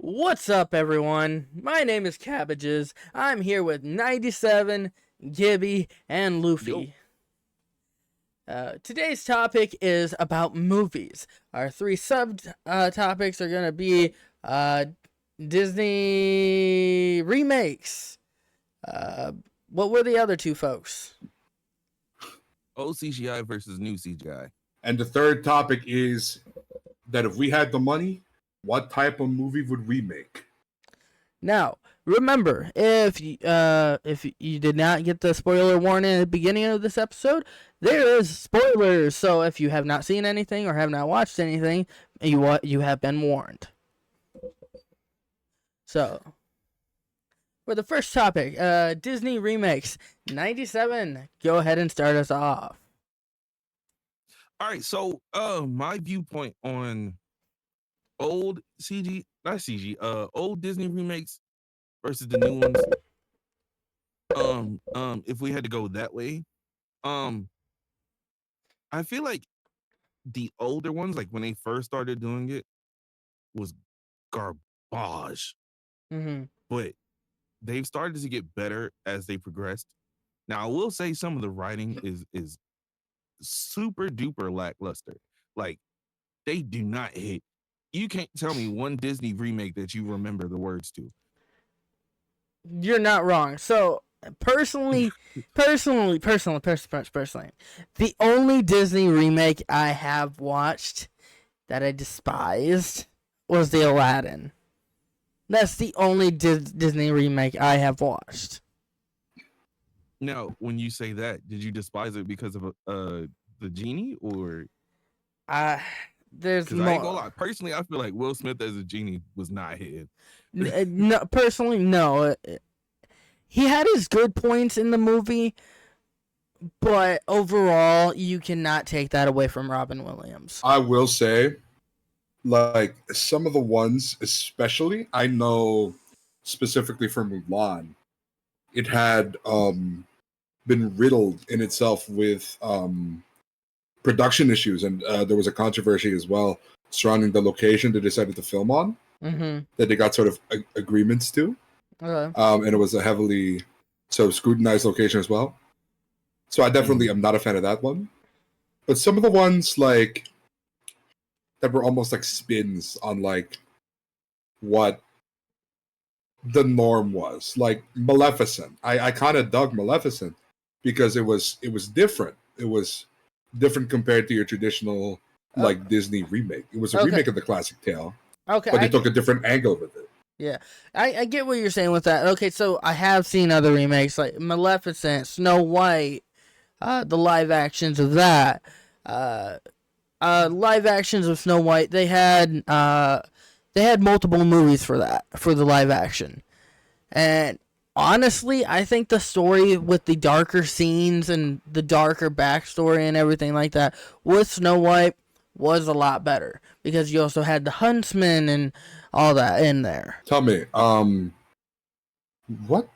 What's up, everyone? My name is Cabbages. I'm here with 97, Gibby, and Luffie. Today's topic is about movies. Our three topics are going to be Disney remakes. What were the other two, folks? Old CGI versus new CGI. And the third topic is that if we had the money, what type of movie would we make? Now, remember, if you did not get the spoiler warning at the beginning of this episode, there is spoilers. So if you have not seen anything or have not watched anything, you have been warned. So, for the first topic, Disney remakes, 97. Go ahead and start us off. All right, so my viewpoint on old old Disney remakes versus the new ones. If we had to go that way, I feel like the older ones, like when they first started doing it, was garbage. Mm-hmm. But they've started to get better as they progressed. Now, I will say some of the writing is super duper lackluster. Like, they do not hit. You can't tell me one Disney remake that you remember the words to. You're not wrong. So, personally, the only Disney remake I have watched that I despised was the Aladdin. That's the only Disney remake I have watched. Now, when you say that, did you despise it because of the genie, or? There's more. I ain't gonna lie. Personally, I feel like Will Smith as a genie was not hitting. No, personally, no. He had his good points in the movie, but overall, you cannot take that away from Robin Williams. I will say, like, some of the ones, especially, I know specifically for Mulan, it had been riddled in itself with production issues, and there was a controversy as well surrounding the location they decided to film on, that they got sort of agreements to. And it was a heavily scrutinized location as well. So I definitely am not a fan of that one. But some of the ones like that were almost like spins on like what the norm was, like Maleficent. I kind of dug Maleficent because it was different. It was different compared to your traditional like Disney remake. It was a remake of the classic tale. Okay, but they took a different angle with it. Yeah, I get what you're saying with that. Okay, so I have seen other remakes like Maleficent, Snow White, the live actions of that. Live actions of Snow White, they had multiple movies for that, for the live action. And honestly, I think the story with the darker scenes and the darker backstory and everything like that with Snow White was a lot better because you also had the huntsman and all that in there. Tell me, what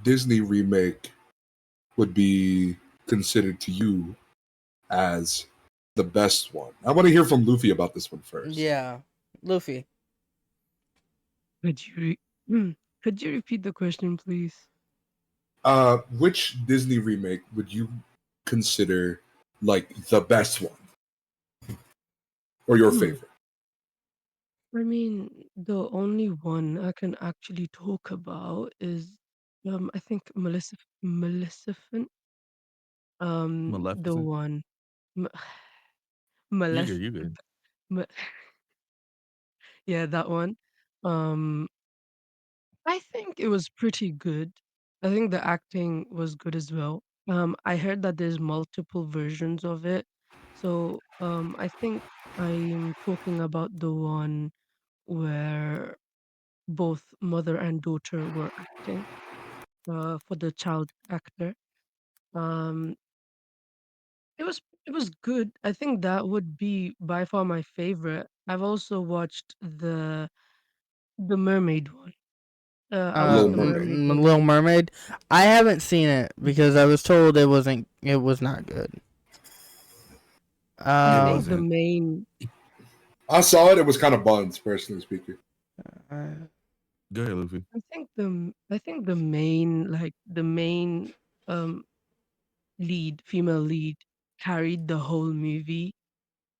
Disney remake would be considered to you as the best one? I want to hear from Luffy about this one first. Yeah, Luffy. Could you repeat the question, please? Which Disney remake would you consider like the best one? Or your favorite? I mean, the only one I can actually talk about is, I think Maleficent. The one, Maleficent. You good. Yeah, that one. I think it was pretty good. I think the acting was good as well. I heard that there's multiple versions of it, so I think I'm talking about the one where both mother and daughter were acting for the child actor. Um, it was good. I think that would be by far my favorite. I've also watched the mermaid one. I watched the mermaid one. Little Mermaid. I haven't seen it because I was told it was not good. I think the main. I saw it. It was kind of buns, personally speaking. Uh, Go ahead, Luffy. I think the main um female lead carried the whole movie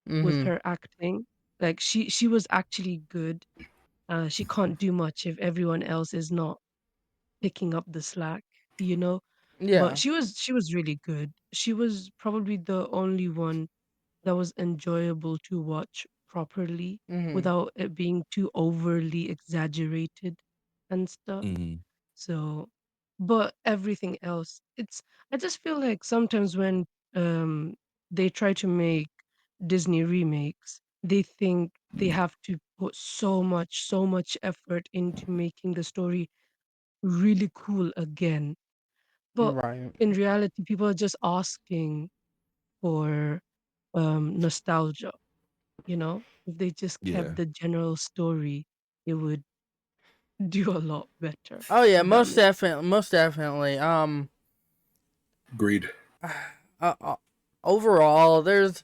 with mm-hmm. her acting. Like she was actually good. She can't do much if everyone else is not picking up the slack, you know. But Yeah. she was really good. She was probably the only one that was enjoyable to watch properly Mm-hmm. without it being too overly exaggerated and stuff. Mm-hmm. So, but everything else, I just feel like sometimes when um they try to make Disney remakes, they think they have to put so much effort into making the story really cool again. But Right. in reality, people are just asking for nostalgia, you know? If they just kept Yeah. the general story, it would do a lot better, Oh yeah, to be most honest. definitely, most definitely. Agreed. Uh, uh, Overall, there's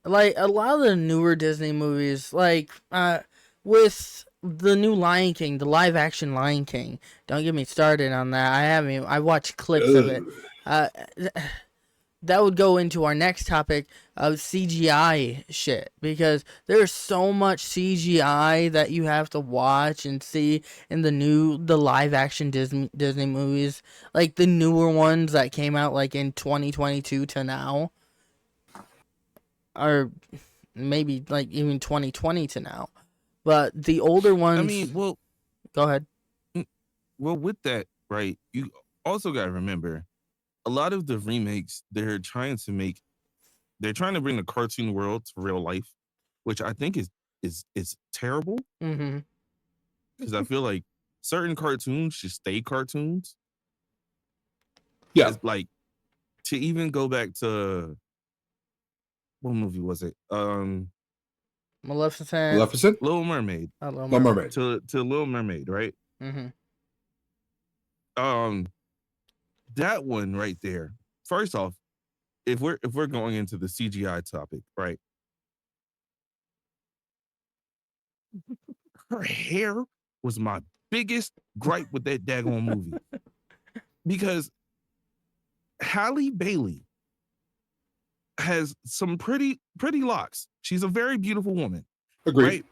like a lot of the newer Disney movies, like with the new Lion King, the live action Lion King. Don't get me started on that. I haven't. I watched clips of it. Ugh. Uh, that would go into our next topic of CGI shit, because there's so much CGI that you have to watch and see in the live action Disney movies, like the newer ones that came out like in 2022 to now, or maybe like even 2020 to now. But the older I ones, mean, well, go ahead. mm, well, with that, right? You also got to remember a lot of the remakes they're trying to bring the cartoon world to real life, which I think is terrible Mm-hmm. because I feel like certain cartoons should stay cartoons. Yeah. It's like to even go back to what movie was it? Maleficent, Maleficent? Little Mermaid. Little No Mermaid. Mermaid. To Little Mermaid, right? Mm-hmm. Um, that one right there. First off, if we're going into the CGI topic, right? Her hair was my biggest gripe with that daggone movie because Halle Bailey has some pretty locks. She's a very beautiful woman, Agreed. right?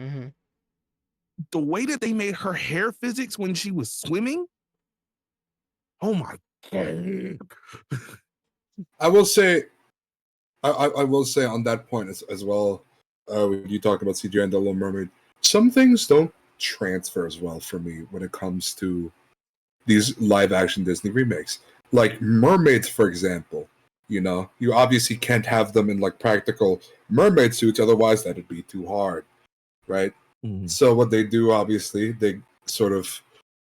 Mm-hmm. The way that they made her hair physics when she was swimming, oh my god. I will say, I will say on that point as well. When you talk about CGI and the Little Mermaid, some things don't transfer as well for me when it comes to these live action Disney remakes. Like mermaids, for example. You know, you obviously can't have them in like practical mermaid suits, otherwise that'd be too hard, right? Mhm. So what they do, obviously, sort of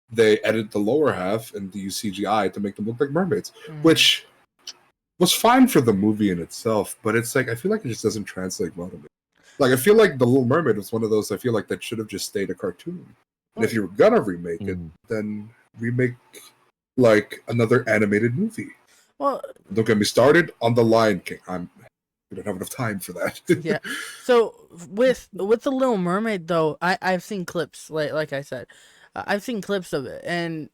they edit the lower half and use CGI to make them look like mermaids, Mm-hmm. which was fine for the movie in itself, but it's like I feel like it just doesn't translate well to me. Like I feel like the Little Mermaid was one of those I feel like that should have just stayed a cartoon. And if Well, you were gonna remake it, Mhm. then remake like another animated movie. well, Don't get me started on the Lion King. We don't have enough time for that. yeah. So with the Little Mermaid though, I've seen clips, like I said, I've seen clips of it, and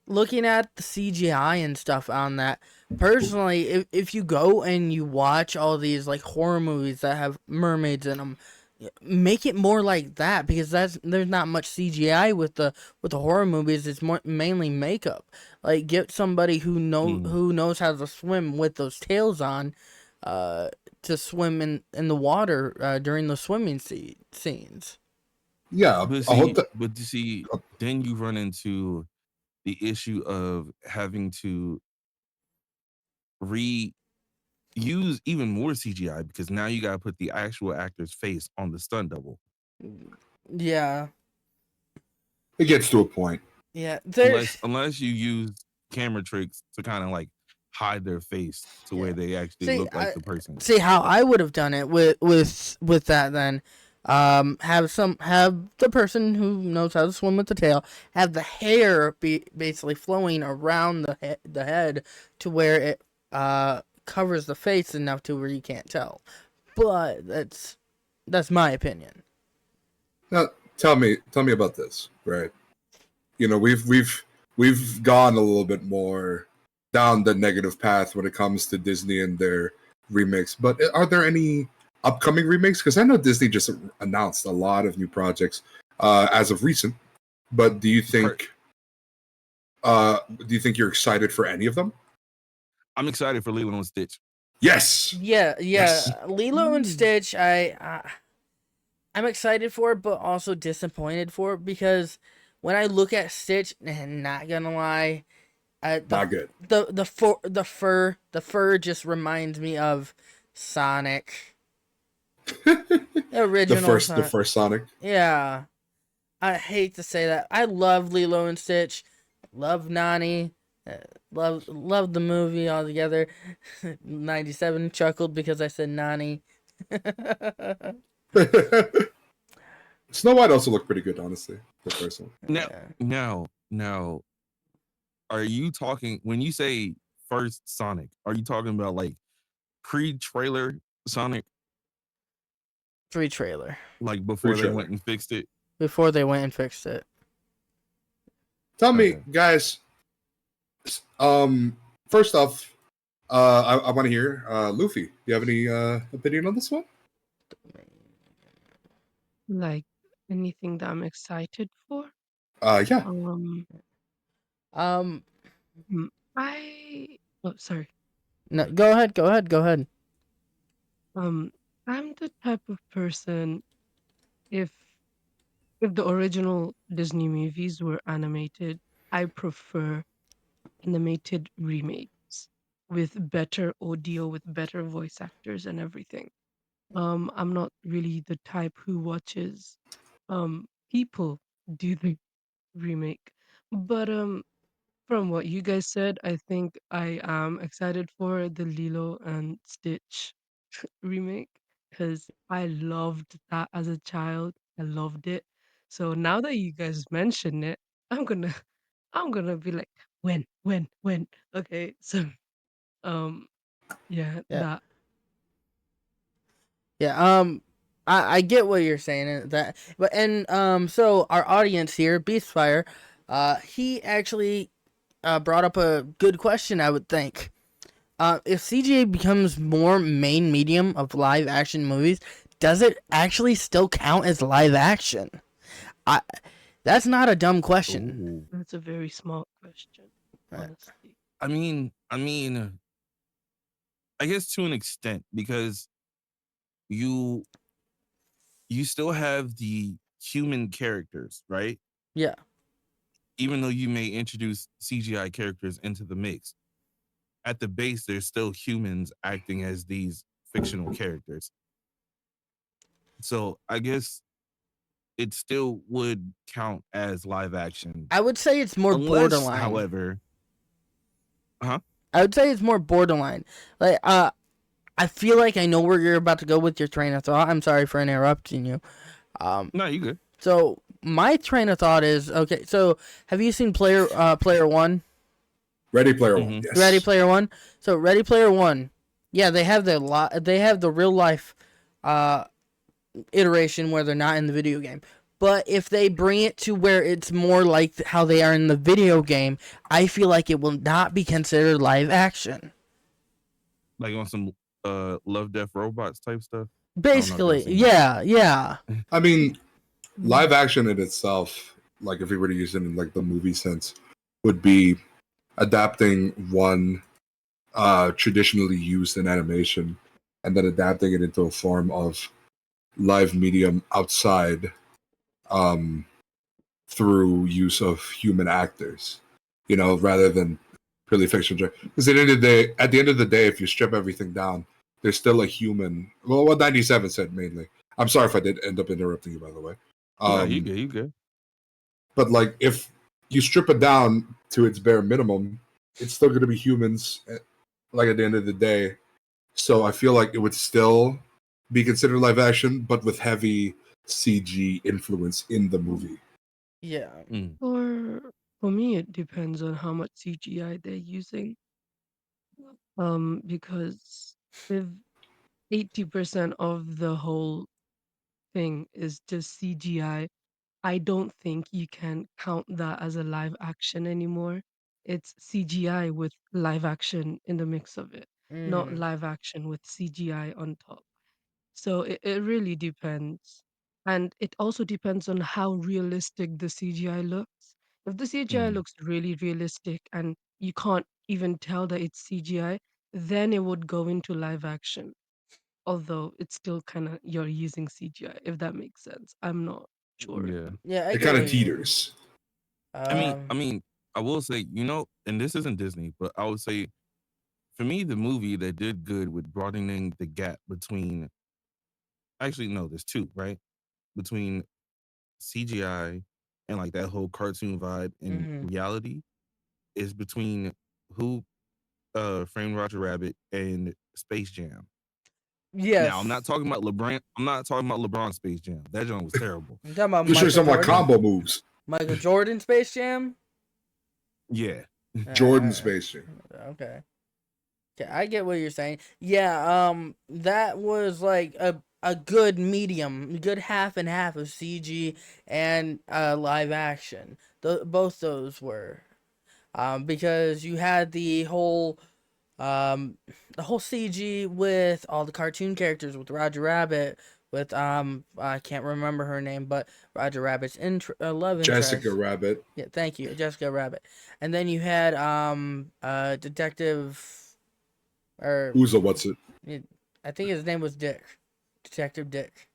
looking at the CGI and stuff on that, personally, if you go and you watch all these like horror movies that have mermaids in them, make it more like that, because there's not much CGI with the horror movies. It's more mainly makeup. Like get somebody Mhm. who knows how to swim with those tails on, uh, to swim in the water during the swimming scenes. Yeah, But I hope see, that. but you see, then you run into the issue of having to reuse even more CGI because now you got to put the actual actor's face on the stunt double. Yeah, It gets to a point. yeah. There's Unless you use camera tricks to kind of like hide their face to yeah. where they actually See, look like the person. see how I would have done it with that then. Have the person who knows how to swim with the tail have the hair be basically flowing around the head to where it covers the face enough to where you can't tell. But that's my opinion. Now, tell me about this, right? You know, we've gone a little bit more down the negative path when it comes to Disney and their remakes. But are there any upcoming remakes? Because I know Disney just announced a lot of new projects as of recent. But Per- do you think you're excited for any of them? I'm excited for Lilo and Stitch. Yes. Yeah, Yes. yeah. Lilo and Mm. Stitch, I'm excited for it, but also disappointed for it because when I look at Stitch, not gonna lie, the Not good. the fur just reminds me of Sonic, the the original first the Sonic. first Sonic. Yeah, I hate to say that. I love Lilo and Stitch, love Nani, uh, love the movie altogether. 97 chuckled because I said Nani. Snow White also looked pretty good, honestly. The first one. Now, Yeah. now, are you talking when you say first Sonic? Are you talking about like pre-trailer Sonic, Pre-trailer like before they Pre-trailer. went and fixed it? before they went and fixed it. Tell me, Okay. guys. Um, first off, I want to hear Luffy. Do you have any opinion on this one? Like anything that I'm excited for? Yeah. Um, Um, mm, I oh sorry. no, go ahead, go ahead, go ahead. Um, I'm the type of person if if the original Disney movies were animated, I prefer animated remakes with better audio, with better voice actors and everything. I'm not really the type who watches people do the remake. But from what you guys said, I think I am excited for the Lilo and Stitch remake because I loved that as a child. I loved it. So now that you guys mention it, I'm gonna I'm gonna be like, when? Okay, so um, yeah, Yeah, that yeah. I get what you're saying that, but so our audience here, Beastfire, he actually brought up a good question. I would think, if CGA becomes more main medium of live action movies, does it actually still count as live action? I That's not a dumb question. Ooh. that's a very smart question, Uh, honestly. I mean, I guess to an extent because you you still have the human characters, right? yeah, Even though you may introduce CGI characters into the mix, at the base there's still humans acting as these fictional characters. So I guess it still would count as live action, I would say it's more unless, borderline. however, huh? I would say it's more borderline. Like, I feel like I know where you're about to go with your train of thought. I'm sorry for interrupting you. Um, No, you good. so my train of thought is okay. So have you seen Player One? Ready Player One. Mm-hmm. Ready Yes. Player One. So Ready Player One. Yeah, they have the real life, uh, iteration where they're not in the video game. But if they bring it to where it's more like how they are in the video game, I feel like it will not be considered live action. Like on some Love Death Robots type stuff. I don't know if y'all Basically, seen that. yeah, yeah, I mean, live Mm, action in itself, like if we were to use it in like the movie sense, would be adapting one traditionally used in animation and then adapting it into a form of live medium outside um, through use of human actors, you know, rather than purely fictional. Because at the end of the day, if you strip everything down, there's still a human. Well, what 97 said mainly. I'm sorry if I did end up interrupting you, by the way. No, you Um, good. You good. but like, if you strip it down to its bare minimum, it's still going to be humans. Like at the end of the day, so I feel like it would still be considered live action, but with heavy CG influence in the movie. yeah. Mm. for me, it depends on how much CGI they're using. Because if 80% of the whole thing is just CGI, I don't think you can count that as a live action anymore. It's CGI with live action in the mix of it, not Mm. live action with CGI on top. So it really depends. And it also depends on how realistic the CGI looks. If the CGI Mm. looks really realistic and you can't even tell that it's CGI, then it would go into live action. Although it's still kind of you're using CGI, if that makes sense. I'm not sure. Yeah. Yeah, I It get kind what of you mean. teeters. Um, I will say, and this isn't Disney, but I would say for me, the movie that did good with broadening the gap between actually no, there's two, right? Between CGI and like that whole cartoon vibe and mhm. reality is between who Framed Roger Rabbit and Space Jam. Now I'm not Yes. talking about LeBron. I'm not talking about LeBron Space Jam. That joint was terrible. You talking about You're sure Michael some like Jordan? combo moves. Michael Jordan Space Jam? Yeah. Jordan Space Jam. Okay. Okay, I get what you're saying. Yeah, that was like a good medium, good half and half of CG and live action. Both those were. Because you had um the whole CG with all the cartoon characters with Roger Rabbit with I can't remember her name, but Roger Rabbit's love Jessica interest. Rabbit. Yeah, thank you, Jessica Rabbit. And then you had Detective, or Who's a what's it? I think his name was Dick. Detective Dick.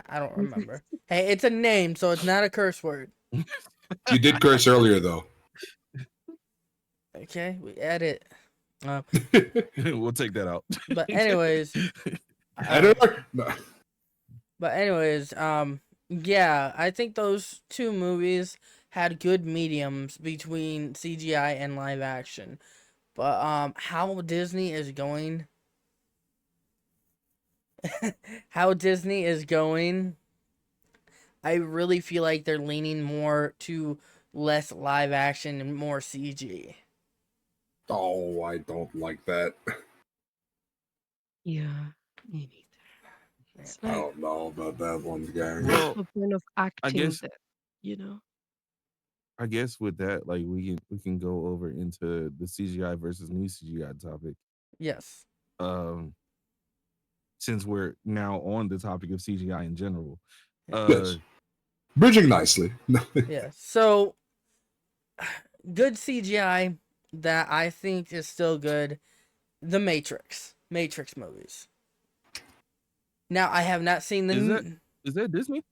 I don't remember. Hey, it's a name, so it's not a curse word. You did curse earlier though. Okay, we edit. Uh, We'll take that out. but anyways, Editor? No. but anyways, yeah, I think those two movies had good mediums between CGI and live action. But how Disney is going, how Disney is going, I really feel like they're leaning more to less live action and more CG. Oh, I don't like that. Yeah, me neither. It's I like, don't know about that one, gang. what's Well, the point of I acting guess then? You know? I guess with that, like we can go over into the CGI versus new CGI topic. Yes. Um, since we're now on the topic of CGI in general. Yes. Bridging nicely. Yeah. So good CGI that I think is still good. The Matrix movies. Now I have not seen Is that Disney?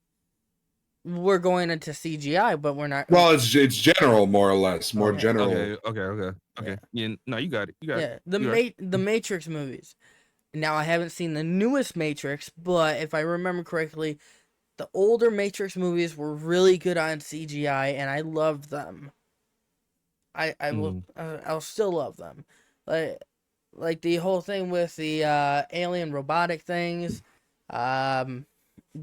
we're going into CGI, but we're not. Well, it's general, more or less, more Okay. general. Okay. Yeah, no, you got it. You got Yeah, it. You got it. the Matrix movies. Now I haven't seen the newest Matrix, but if I remember correctly, the older Matrix movies were really good on CGI, and I loved them. I will Mhm. I'll still love them, like the whole thing with the alien robotic things, um,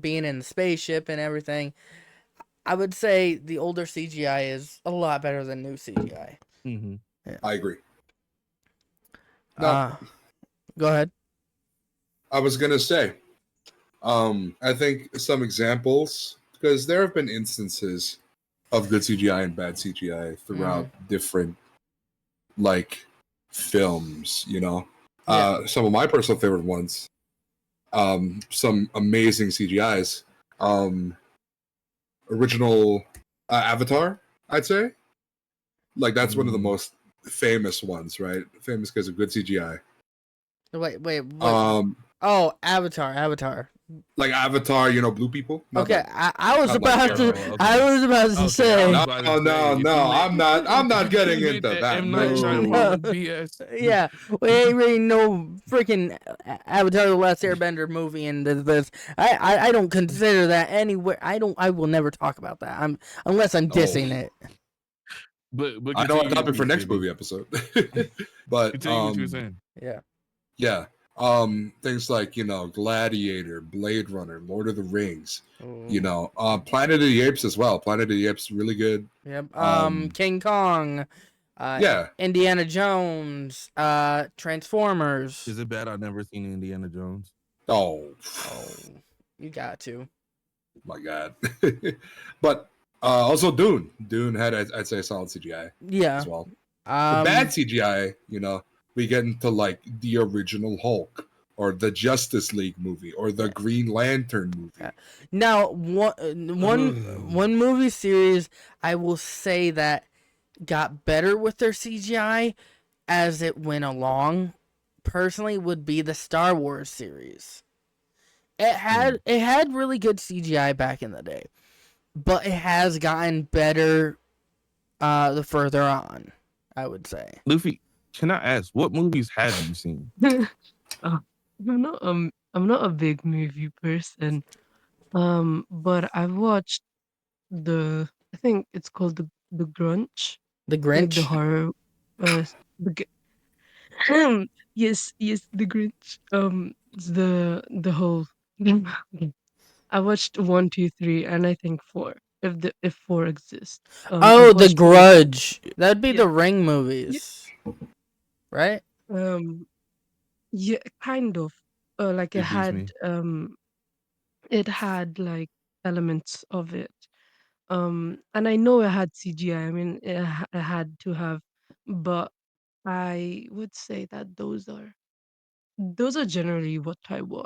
being in the spaceship and everything. I would say the older CGI is a lot better than new CGI. Mhm. Yeah. I agree. Now, Uh, Go ahead. I was gonna say, I think some examples, because there have been instances of good CGI and bad CGI throughout different like films, you know. Yeah. Some of my personal favorite ones, some amazing CGIs. Original Avatar, I'd say. Like that's one of the Mm. most famous ones, right? Famous because of good CGI. Wait. What? Um, Oh, Avatar. like Avatar, you know, blue people. Not Okay, that. I was Not like about to. Oh, I okay. was about to Okay, I say. was No, about to no, say if no. you made I'm not. I'm not getting if you into made that. M Night No. Shyamalan BS. Yeah, we ain't really no freaking Avatar: The Last Airbender movie in this. I don't consider that anywhere. I will never talk about that. Unless I'm Oh, dissing it. But I know a continue your topic for piece, next Gibby. movie episode. But Continue what you were saying. Yeah. yeah. Things like, you know, Gladiator, Blade Runner, Lord of the Rings, you know, Planet of the Apes as well. Planet of the Apes really good. Yep. Um, King Kong. yeah. Indiana Jones. Transformers. Is it bad I've never seen Indiana Jones? Oh, Oh. You got to. My God. But also Dune. Dune had, I'd say, a solid CGI Yeah. as well. The bad Um. CGI, we get into like the original Hulk or the Justice League movie or the Yeah. Green Lantern movie. Now, one movie series I will say that got better with their CGI as it went along. Personally, would be the Star Wars series. It had really good CGI back in the day, but it has gotten better the further on, I would say. Luffy, can I ask what movies have you seen? Uh, I'm not a big movie person. But I've watched I think it's called the Grunch, The like the Grinch. horror. The yes, yes, the Grinch. It's the whole. I watched 1, 2, 3, and I think 4. If 4 exists, Oh, I've The watched 1, 2. Grudge. That'd be Yeah, the Ring yeah. movies, right? Yeah, kind of. Like It beats me. it had like elements of it. And I know it had CGI. I mean, it had to have, but I would say that those are generally what I watch.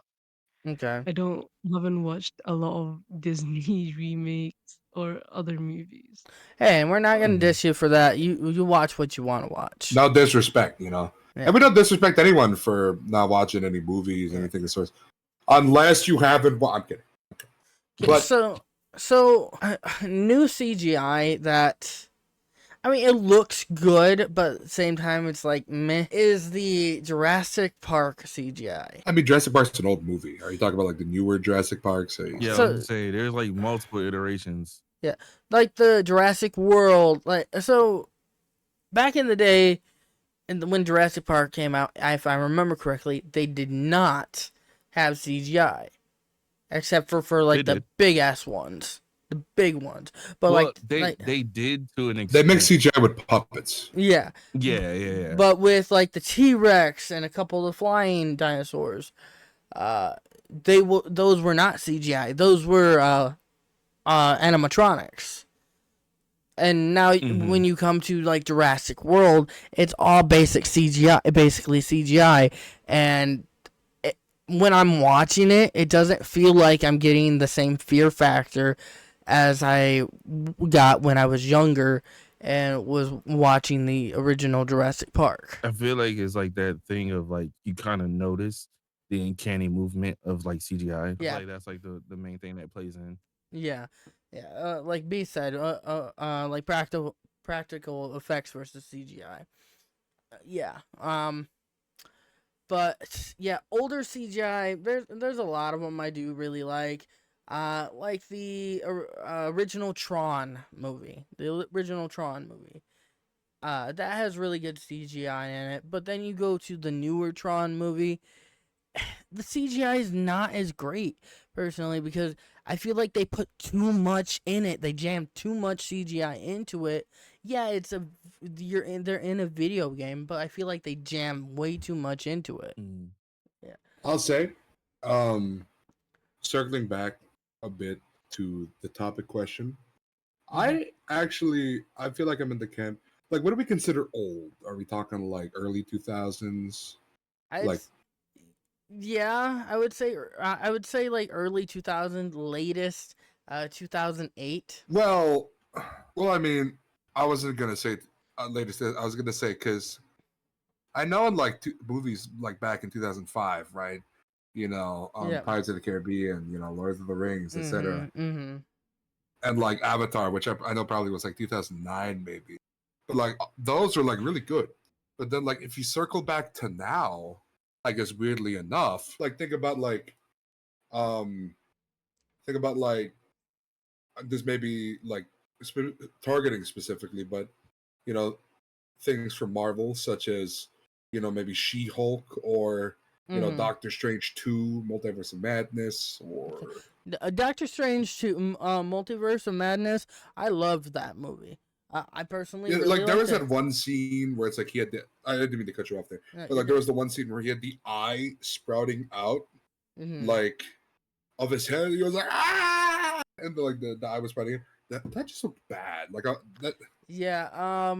Okay. I don't haven't watched a lot of Disney remakes or other movies. Hey, and we're not gonna Mhm. diss you for that. You watch what you want to watch. No disrespect, Yeah. and we don't disrespect anyone for not watching any movies, Yeah. anything of the sort, unless you haven't. Well, I'm kidding. Okay, But so new CGI that I mean it looks good, but at the same time it's like meh. Is the Jurassic Park CGI? I mean, Jurassic Park's an old movie. Are you talking about like the newer Jurassic Parks? Yeah, I was So gonna say there's like multiple iterations. yeah, like the Jurassic World. Like so, back in the day, when Jurassic Park came out, if I remember correctly, they did not have CGI. Except for They like the did. big ass ones, the big ones. But Well, like they did to an They mix extent. CGI with puppets. yeah, Yeah. but with like the T-Rex and a couple of the flying dinosaurs, uh, those were not CGI. Those were animatronics. And now Mm-hmm. when you come to like Jurassic World, it's all basic CGI, basically CGI, and when I'm watching it, it doesn't feel like I'm getting the same fear factor as I got when I was younger and was watching the original Jurassic Park. I feel like it's like that thing of like you kind of notice the uncanny movement of like CGI. I feel Yeah, like that's like the main thing that plays in. yeah, yeah. Like B said, like practical effects versus CGI. Yeah. But yeah, older CGI. There's a lot of them I do really like. Like the original Tron movie, the original Tron movie. That has really good CGI in it. But then you go to the newer Tron movie, the CGI is not as great personally because I feel like they put too much in it. They jammed too much CGI into it. Yeah, they're in a video game, but I feel like they jam way too much into it. Mm. Yeah. I'll say, um, circling back a bit to the topic question, I feel like I'm in the camp. Like, what do we consider old? Are we talking like early 2000s? I'd Like, s- yeah, I would say like early 2000, latest 2008. well, I mean, I wasn't gonna say latest. I was gonna say because I know in like movies like back in 2005, right? Yeah. Pirates of the Caribbean, Lord of the Rings, etc. Mhm. Mhm. And like Avatar, which I know probably was like 2009 maybe. But like those are like really good. But then like if you circle back to now, I guess weirdly enough, like um think about like this maybe like targeting specifically, but you know things from Marvel such as maybe She-Hulk or Mhm. Doctor Strange 2, Multiverse of Madness, Okay. or Doctor Strange to Multiverse of Madness. I loved that movie. I personally yeah, really like there liked was it. that one scene where it's like he had I didn't mean to cut you off there, but You're like there good. was the one scene where he had the eye sprouting out Mhm. like of his head. He was like, ah, and the eye was spreading. That just looked bad. Like that. Yeah.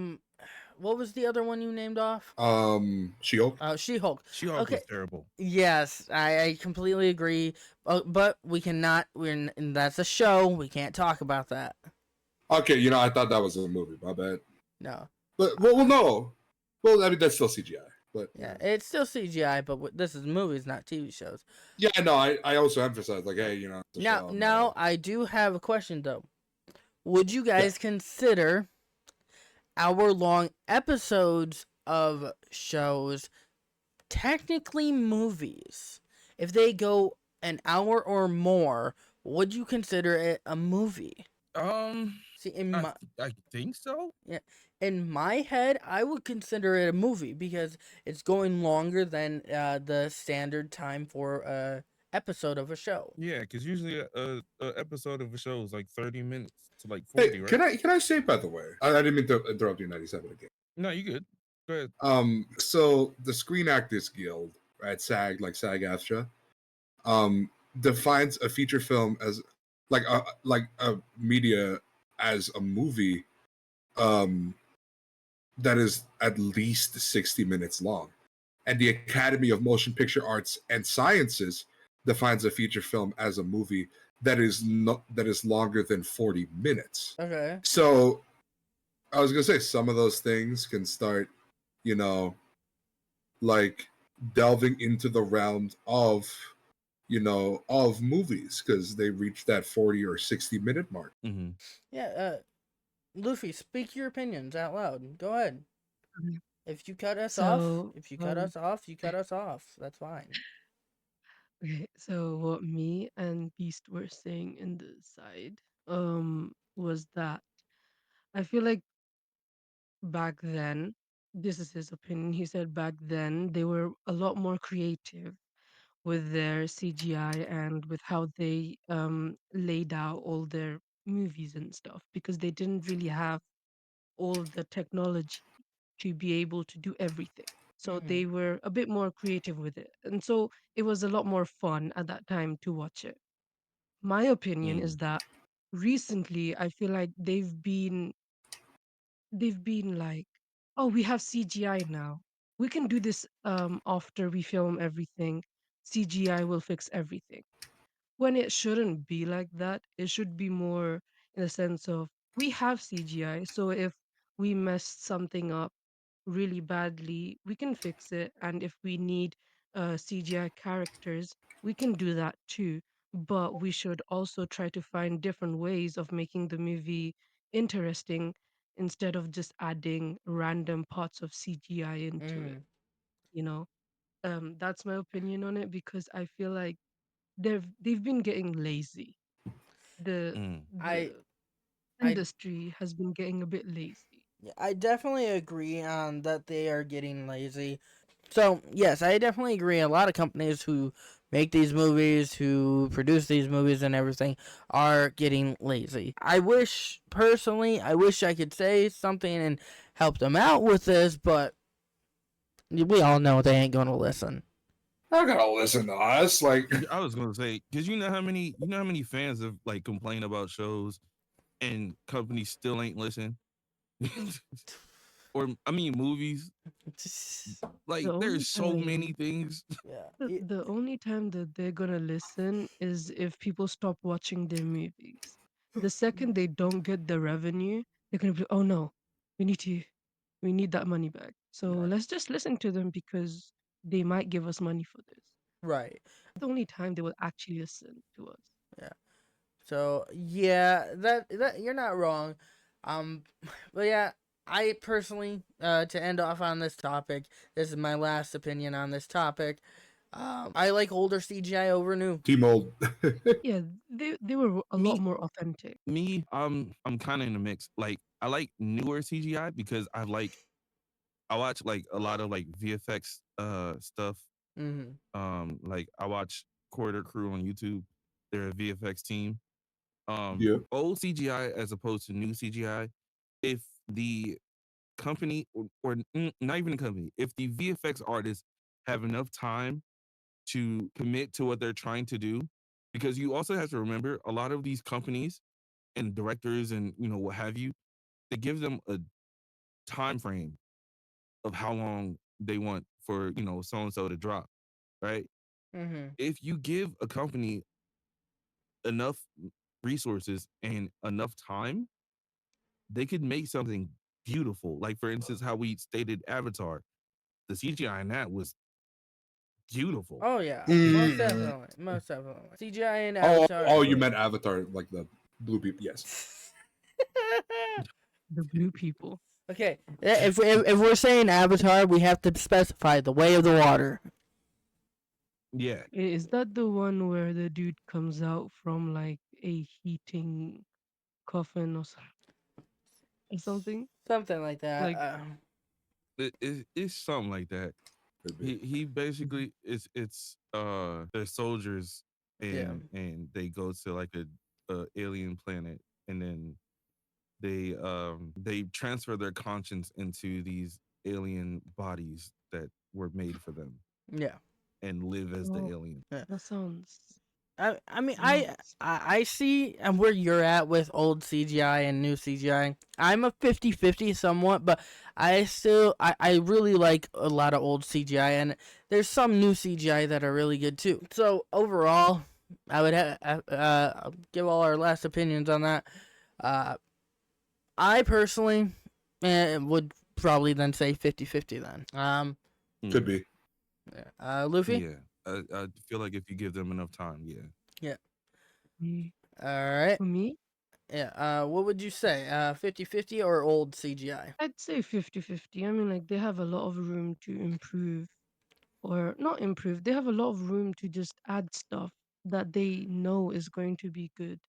What was the other one you named off? She-Hulk. She-Hulk. She-Hulk Okay. was terrible. Yes, I completely agree. But we cannot. And that's a show. We can't talk about that. Okay, I thought that was a movie. My bad. No. But no. Well, I mean that's still CGI. But Yeah, it's still CGI, but this is movies, not TV shows. yeah, no. I also emphasize like, hey, it's a show, Now I do have a question though. Would you guys consider hour-long episodes of shows technically movies? If they go an hour or more, would you consider it a movie? See, I think so. Yeah, in my head, I would consider it a movie because it's going longer than the standard time for a episode of a show. Yeah, because usually a episode of a show is like 30 minutes to like Hey, 40, right? can I say, by the way, I didn't mean to interrupt you, 97 again. No, you good. Go ahead. So the Screen Actors Guild at SAG-AFTRA, defines a feature film as like a media as a movie, that is at least 60 minutes long, and the Academy of Motion Picture Arts and Sciences defines a feature film as a movie that is longer than 40 minutes. Okay. So I was gonna say some of those things can start, like delving into the realm of movies because they reach that 40 or 60-minute mark. Mm-hmm. Yeah, Luffy, speak your opinions out loud. Go ahead. If you cut us off, So, you cut us off. That's fine. okay, so what me and Beast were saying in the side was that I feel like back then, this is his opinion. He said back then they were a lot more creative with their CGI and with how they laid out all their movies and stuff because they didn't really have all the technology to be able to do everything. So Mm-hmm. they were a bit more creative with it. And so it was a lot more fun at that time to watch it. My opinion is that recently I feel like they've been like, oh, we have CGI now. We can do this after we film everything. CGI will fix everything. When it shouldn't be like that. It should be more in the sense of we have CGI, so if we messed something up really badly, we can fix it. And if we need CGI characters, we can do that too. But we should also try to find different ways of making the movie interesting instead of just adding random parts of CGI into it. Mm-hmm. You know, that's my opinion on it because I feel like they've been getting lazy. The Mm. I the I industry has been getting a bit lazy. Yeah, I definitely agree on that they are getting lazy. So, yes, I definitely agree. A lot of companies who make these movies, who produce these movies and everything, are getting lazy. Personally, I wish I could say something and help them out with this, but we all know they ain't going to listen. Not gonna listen to us. Like, I was gonna say, because you know how many fans have like complained about shows and companies still ain't listen. Or I mean movies. Like The only there's so many time things. Yeah. the only time that they're gonna listen is if people stop watching their movies. The second they don't get the revenue, they're gonna be, oh no, we need to we need that money back. So Right. let's just listen to them because they might give us money for this. Right. The only time they will actually listen to us. Yeah. So yeah, that you're not wrong. Um, but yeah, I personally, to end off on this topic, this is my last opinion on this topic. I like older CGI over new. T-Mold. Yeah, they were a lot Me, more authentic. I'm kind of in the mix. Like I like newer CGI because I watch like a lot of like VFX stuff. Mm-hmm. Like I watch Corridor Crew on YouTube. They're a VFX team. Yeah. Old CGI as opposed to new CGI. If the company or not even a company, if the VFX artists have enough time to commit to what they're trying to do, because you also have to remember a lot of these companies and directors and what have you, they give them a time frame of how long they want for so and so to drop, right? Mm-hmm. If you give a company enough resources and enough time, they could make something beautiful. Like for instance, how we stated Avatar, the CGI in that was beautiful. Oh yeah, most Mm. definitely, most definitely. CGI and Oh, Avatar. oh, you meant Avatar, like the blue people. Yes. The blue people. Okay, if we're saying Avatar, we have to specify the way of the water. Yeah, Is that the one where the dude comes out from like a heating coffin or something? Something like that. Like, it's something like that. Could be. He mhm. basically it's they're soldiers Yeah, and they go to like a alien planet, and then they transfer their conscience into these alien bodies that were made for them yeah, and live as the Oh, alien. yeah. that sounds I mean, nuts. I see where you're at with old CGI and new CGI. I'm a 50-50 somewhat, but I really like a lot of old CGI, and there's some new CGI that are really good too. So overall, I would give all our last opinions on that. Uh, I personally would probably then say 50-50 then. Could Mm, be. Luffy? yeah, I feel like if you give them enough time, yeah. Yeah. Mm, All right. For me, Yeah. What would you say? 50-50 or old CGI? I'd say 50-50. I mean, like, they have a lot of room to improve, or not improve, they have a lot of room to just add stuff that they know is going to be good.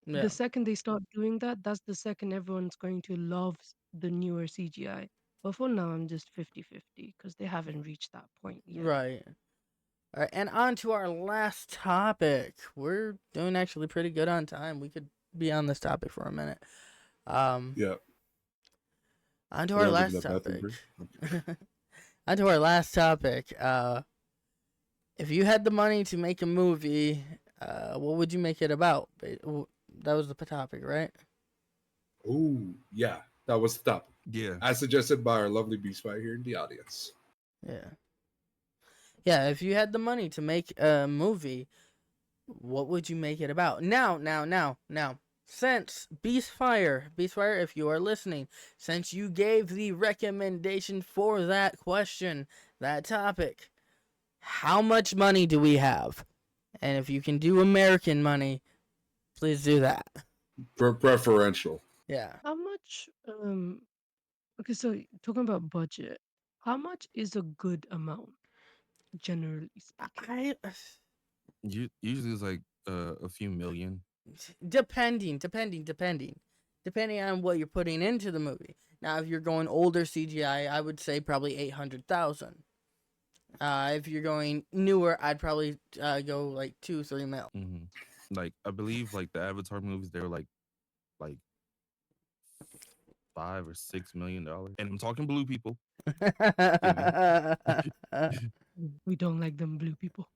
The Yeah. second they start doing that, that's the second everyone's going to love the newer CGI. But for now, I'm just 50-50 because they haven't reached that point yet. Right. All right. And on to our last topic. We're doing actually pretty good on time. We could be on this topic for a minute. Um, Yeah. on to Are they our all giving last that bathroom topic. break? Okay. On to our last topic. If you had the money to make a movie, what would you make it about? That was the topic, right? Ooh, yeah. That was the topic. Yeah. As suggested by our lovely Beast Fight here in the audience. Yeah. Yeah, if you had the money to make a movie, what would you make it about? Now. Since Beastfire, if you are listening, since you gave the recommendation for that question, that topic, how much money do we have? And if you can do American money, please do that. Preferential. Yeah. How much, okay, so talking about budget, how much is a good amount, generally speaking? I Usually it's like a few million. depending on what you're putting into the movie. Now, if you're going older CGI, I would say probably 800,000. If you're going newer, I'd probably go like 2-3 mil. Hmm. Like I believe like the Avatar movies, they were like $5 or $6 million, and I'm talking blue people. Gibby. We don't like them blue people.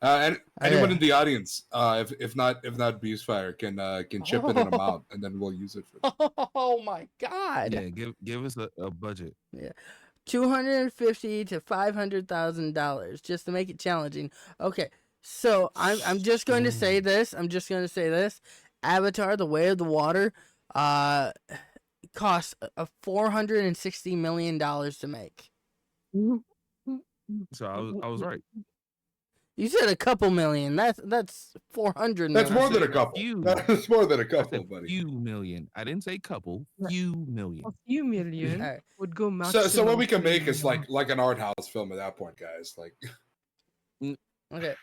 And anyone Okay. in the audience, if not Beastfire, can chip in an amount, and then we'll use it for that. Oh my God. Yeah, give us a budget. Yeah. $250 to $500,000 just to make it challenging. Okay, so I'm just going to say Ooh. this. Avatar: The Way of the Water, uh, cost a $460 million to make. So I was right. You said a couple million. That's 400 That's I million. more than said a couple. few. That's more than a I couple, said buddy. few million. I didn't say couple. Yeah, Few a million. few All million right. would go So what maximum we can three make and is a half. like an art house film at that point, guys. Like, Mm, Okay.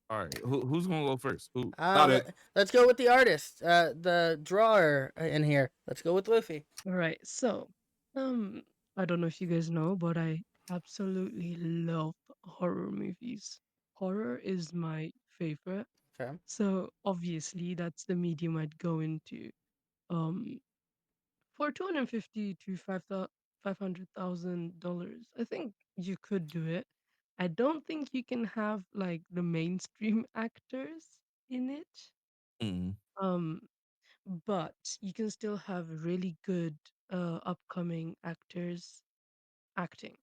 all right. Who's gonna go first? Who? not it. Let's go with the artist, the drawer in here. Let's go with Luffy. All right, so um, I don't know if you guys know, but I absolutely love horror movies. Horror is my favorite. Okay. So obviously that's the medium I'd go into. Um, for 250 to $500,000, I think you could do it. I don't think you can have like the mainstream actors in it. Mm. Um, but you can still have really good upcoming actors acting.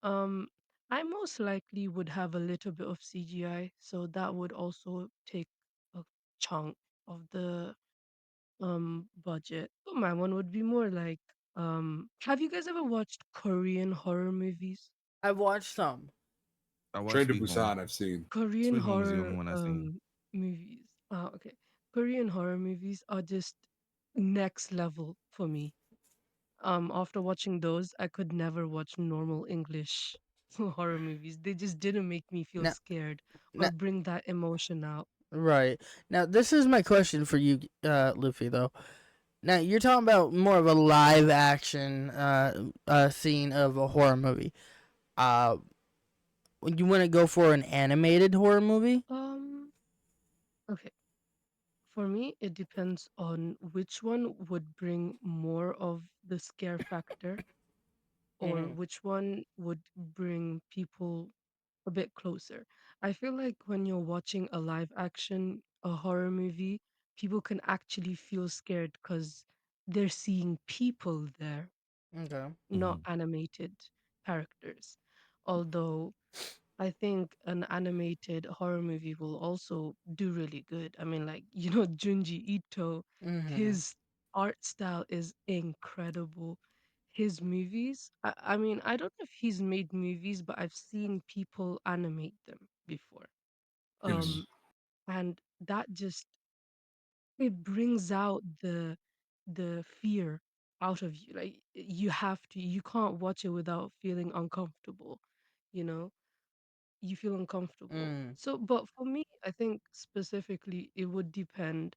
Um, I most likely would have a little bit of CGI, so that would also take a chunk of the budget. But my one would be more like have you guys ever watched Korean horror movies? I've watched some. I watched Train to Sweet Home. Busan, I've seen. Korean Sweet Home is the only horror one I seen. movies. Oh, okay. Korean horror movies are just next level for me. After watching those, I could never watch normal English horror movies. They just didn't make me feel Now, scared or now, bring that emotion out. right now, this is my question for you, Luffy. Though, now you're talking about more of a live action scene of a horror movie. Uh, you want to go for an animated horror movie? Um, okay. For me, it depends on which one would bring more of the scare factor or Mm-hmm. which one would bring people a bit closer. I feel like when you're watching a live action, a horror movie, people can actually feel scared because they're seeing people there, Okay. not Hmm. animated characters. Although I think an animated horror movie will also do really good. I mean, like, Junji Ito, Mm-hmm. his art style is incredible. His movies, I mean, I don't know if he's made movies, but I've seen people animate them before. Hmm. Yes. Um, and that just it brings out the fear out of you. Like you can't watch it without feeling uncomfortable, you know? You feel uncomfortable. Mm. So, but for me, I think specifically it would depend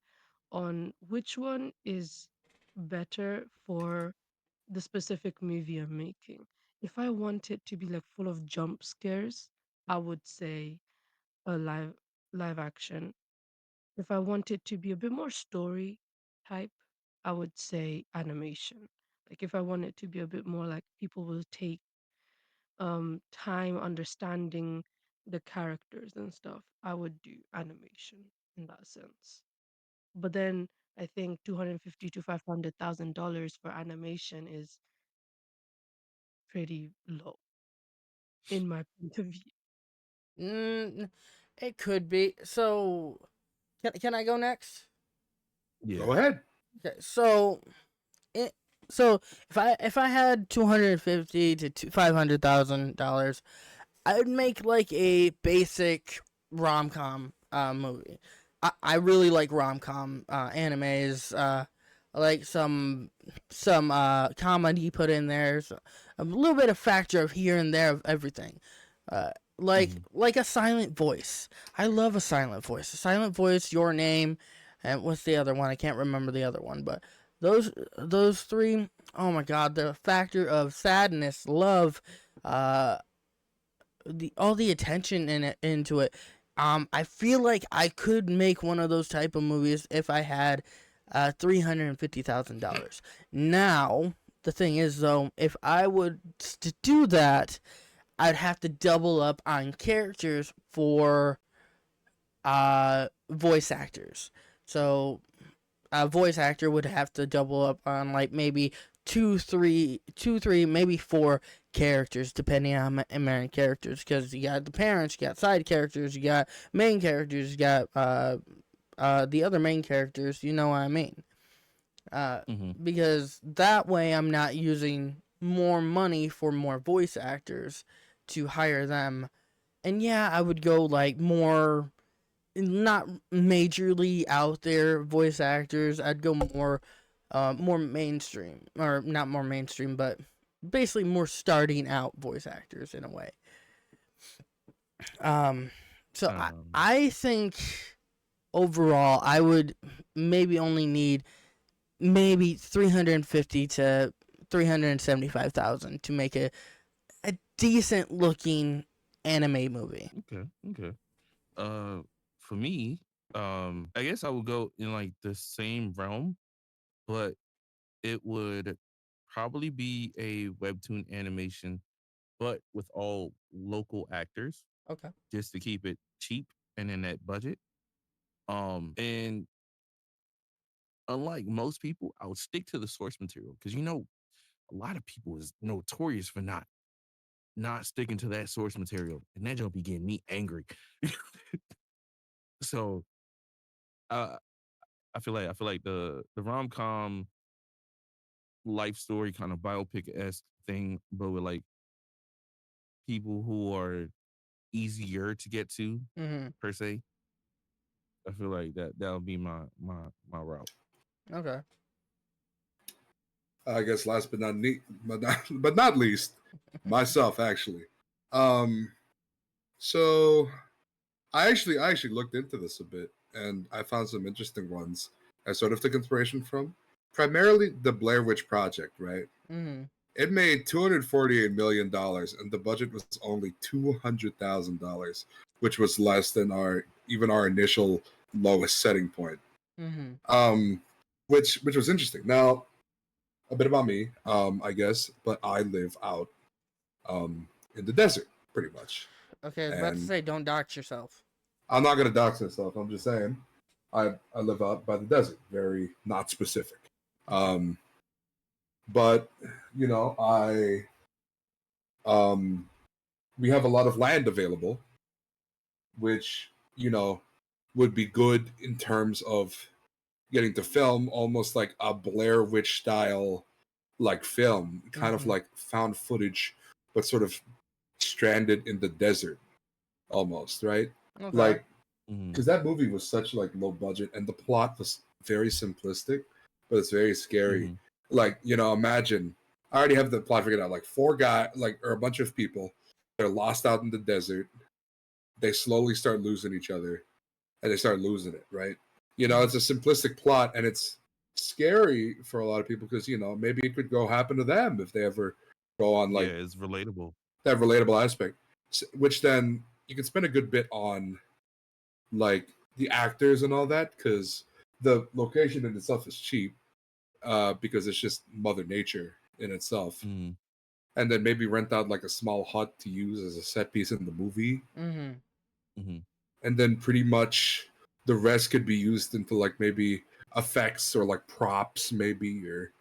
on which one is better for the specific movie I'm making. If I want it to be like full of jump scares, I would say a live action. If I want it to be a bit more story type, I would say animation. Like if I want it to be a bit more like people will take time understanding the characters and stuff, I would do animation in that sense. But then I think 250 to $500,000 for animation is pretty low in my point of view. Mm, it could be. So, can I go next? Yeah. Go ahead. Okay. It, so if I had 250 to $500,000, I would make like a basic rom com movie. I really like rom com animes. I like some comedy put in there, so a little bit of factor of here and there of everything. Uh, Hmm. like a silent voice. I love a silent voice. A silent voice, Your Name, and what's the other one? I can't remember the other one, but those three. Oh my God, the factor of sadness, love, uh, the all the attention into it. I feel like I could make one of those type of movies if I had $350,000. Now the thing is though, if I would to do that, I'd have to double up on characters for voice actors. So a voice actor would have to double up on like maybe two, three, maybe four characters, depending on how many characters. Because you got the parents, you got side characters, you got main characters, you got the other main characters. You know what I mean? Uh, Hmm. because that way I'm not using more money for more voice actors to hire them. And yeah, I would go like more not majorly out there voice actors. I'd go more mainstream, or not more mainstream, but basically more starting out voice actors in a way. Um, so Um. I think overall I would maybe only need maybe 350 to 375,000 to make a decent looking anime movie. Okay. Okay. Uh. For me, I guess I would go in like the same realm, but it would probably be a webtoon animation but with all local actors, Okay. just to keep it cheap and in that budget. And unlike most people, I would stick to the source material because a lot of people is notorious for not sticking to that source material, and that just be getting me angry. So uh, I feel like the rom com life story kind of biopic esque thing, but with like people who are easier to get to Mm-hmm. per se. I feel like that would be my route. Okay. I guess last but not least, myself actually. Um, so I actually looked into this a bit, and I found some interesting ones. I sort of took inspiration from primarily the Blair Witch Project. Right, Mm-hmm. it made $248 million, and the budget was only $200,000, which was less than our initial lowest setting point. Mm-hmm. Um, which was interesting. Now, a bit about me, I guess, but I live out in the desert, pretty much. Okay, I was about to And say, don't dox yourself. I'm not gonna dox myself. I'm just saying, I live out by the desert, very not specific. Okay. Um, but I um, we have a lot of land available, which would be good in terms of getting to film almost like a Blair Witch style like film, kind of Mm-hmm. like found footage, but sort of stranded in the desert almost, right? Okay. Like, Mm-hmm. because that movie was such like low budget and the plot was very simplistic, but it's very scary. Mm-hmm. Like, imagine I already have the plot figured out. Like four guys, like or a bunch of people, they're lost out in the desert. They slowly start losing each other, and they start losing it. Right? Mm-hmm. It's a simplistic plot, and it's scary for a lot of people because maybe it could go happen to them if they ever go on Yeah, like it's relatable. that relatable aspect, which then you can spend a good bit on like the actors and all that because the location in itself is cheap because it's just Mother Nature in itself, Mm-hmm. and then maybe rent out like a small hut to use as a set piece in the movie, Mm-hmm. Mm-hmm. and then pretty much the rest could be used into like maybe effects or like props maybe or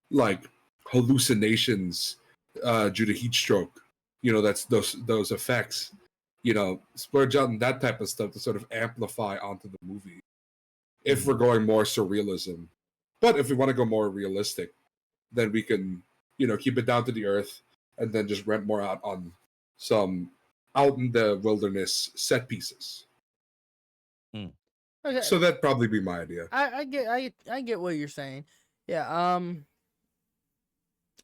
like hallucinations due to heat stroke. That's those effects. Splurge on that type of stuff to sort of amplify onto the movie. If Mm-hmm. we're going more surrealism, but if we want to go more realistic, then we can keep it down to the earth and then just rent more out on some out in the wilderness set pieces. Mm. Okay. So that'd probably be my idea. I get what you're saying. Yeah.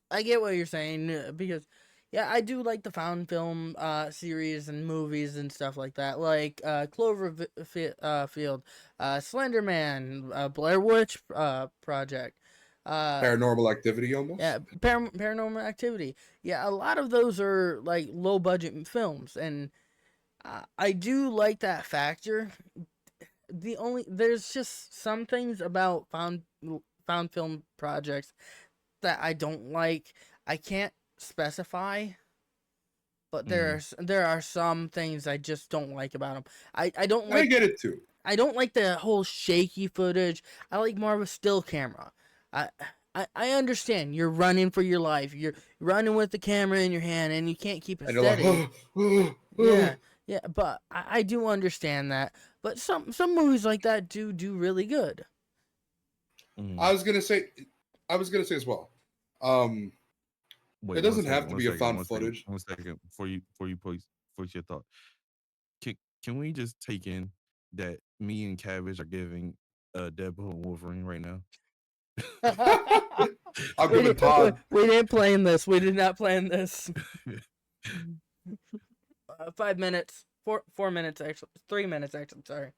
I get what you're saying because, yeah, I do like the found film series and movies and stuff like that, like Cloverfield, Slender Man, Blair Witch Project, uh, Paranormal Activity yeah, almost. Paranormal Activity. Yeah, a lot of those are like low budget films, and I do like that factor. There's just some things about found film projects that I don't like. I can't specify, but Mm-hmm. there are some things I just don't like about them. I don't I like get it too. I don't like the whole shaky footage. I like more of a still camera. I I understand you're running for your life. You're running with the camera in your hand and you can't keep it And you're like, steady. oh. Yeah, yeah, but I do understand that. But some movies like that do really good. Mm-hmm. I was gonna say, as well. Um, it Wait, one doesn't have second, to one be a second, found one second, footage. one second. Before you voice your thought. Can we just take in that me and Cabbage are giving Deadpool and Wolverine right now? I'm we, giving did, we, Todd. we didn't plan this. We did not plan this. 5 minutes. 4 minutes actually. 3 minutes actually. Sorry.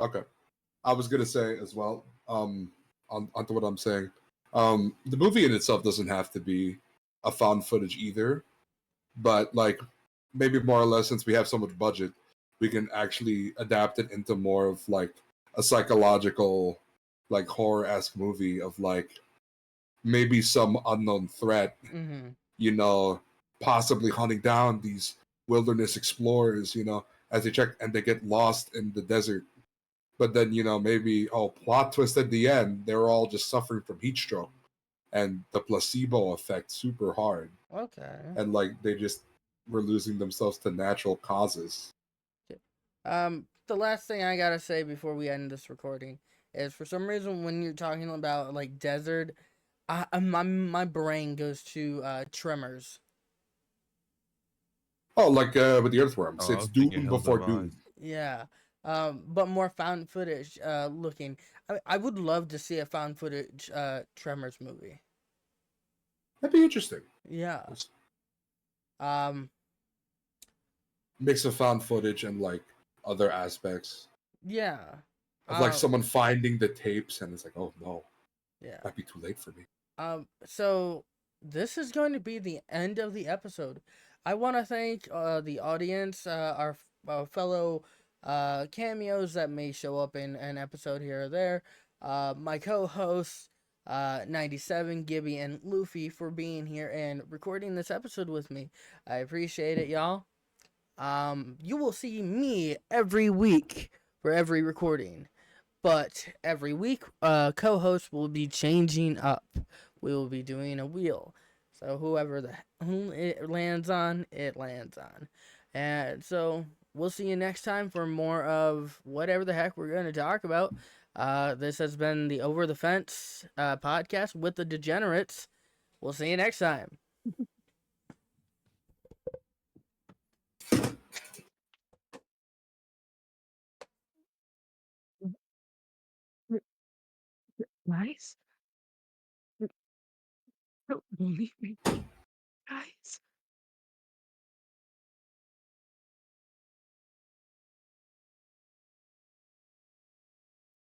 Okay, I was gonna say as well. Onto what I'm saying. The movie in itself doesn't have to be a found footage either, but like maybe more or less since we have so much budget, we can actually adapt it into more of like a psychological, like horror-esque movie of like maybe some unknown threat, Mm-hmm. you know, possibly hunting down these wilderness explorers, as they check and they get lost in the desert. But then, maybe, plot twist at the end, they're all just suffering from heat stroke and the placebo effect super hard. Okay. And like they just were losing themselves to natural causes. The last thing I gotta say before we end this recording is, for some reason, when you're talking about like desert, my brain goes to Tremors. Oh, like with the earthworms. Oh, I It's was thinking Doom Hills before Have Doom. Eyes. Yeah. But more found footage looking. I would love to see a found footage Tremors movie. That'd be interesting. Yeah. It's Um. mix of found footage and like other aspects Yeah. of like Um. someone finding the tapes and it's like, oh no, Yeah. might be too late for me. So this is going to be the end of the episode. I want to thank the audience, our fellow cameos that may show up in an episode here or there. My co-hosts, 97, Gibby, and Luffy, for being here and recording this episode with me. I appreciate it, y'all. You will see me every week for every recording. But every week, co-hosts will be changing up. We will be doing a wheel. So whom it lands on, it lands on. And so we'll see you next time for more of whatever the heck we're going to talk about. This has been the Over the Fence podcast with the Degenerates. We'll see you next time. Guys, don't believe me, guys.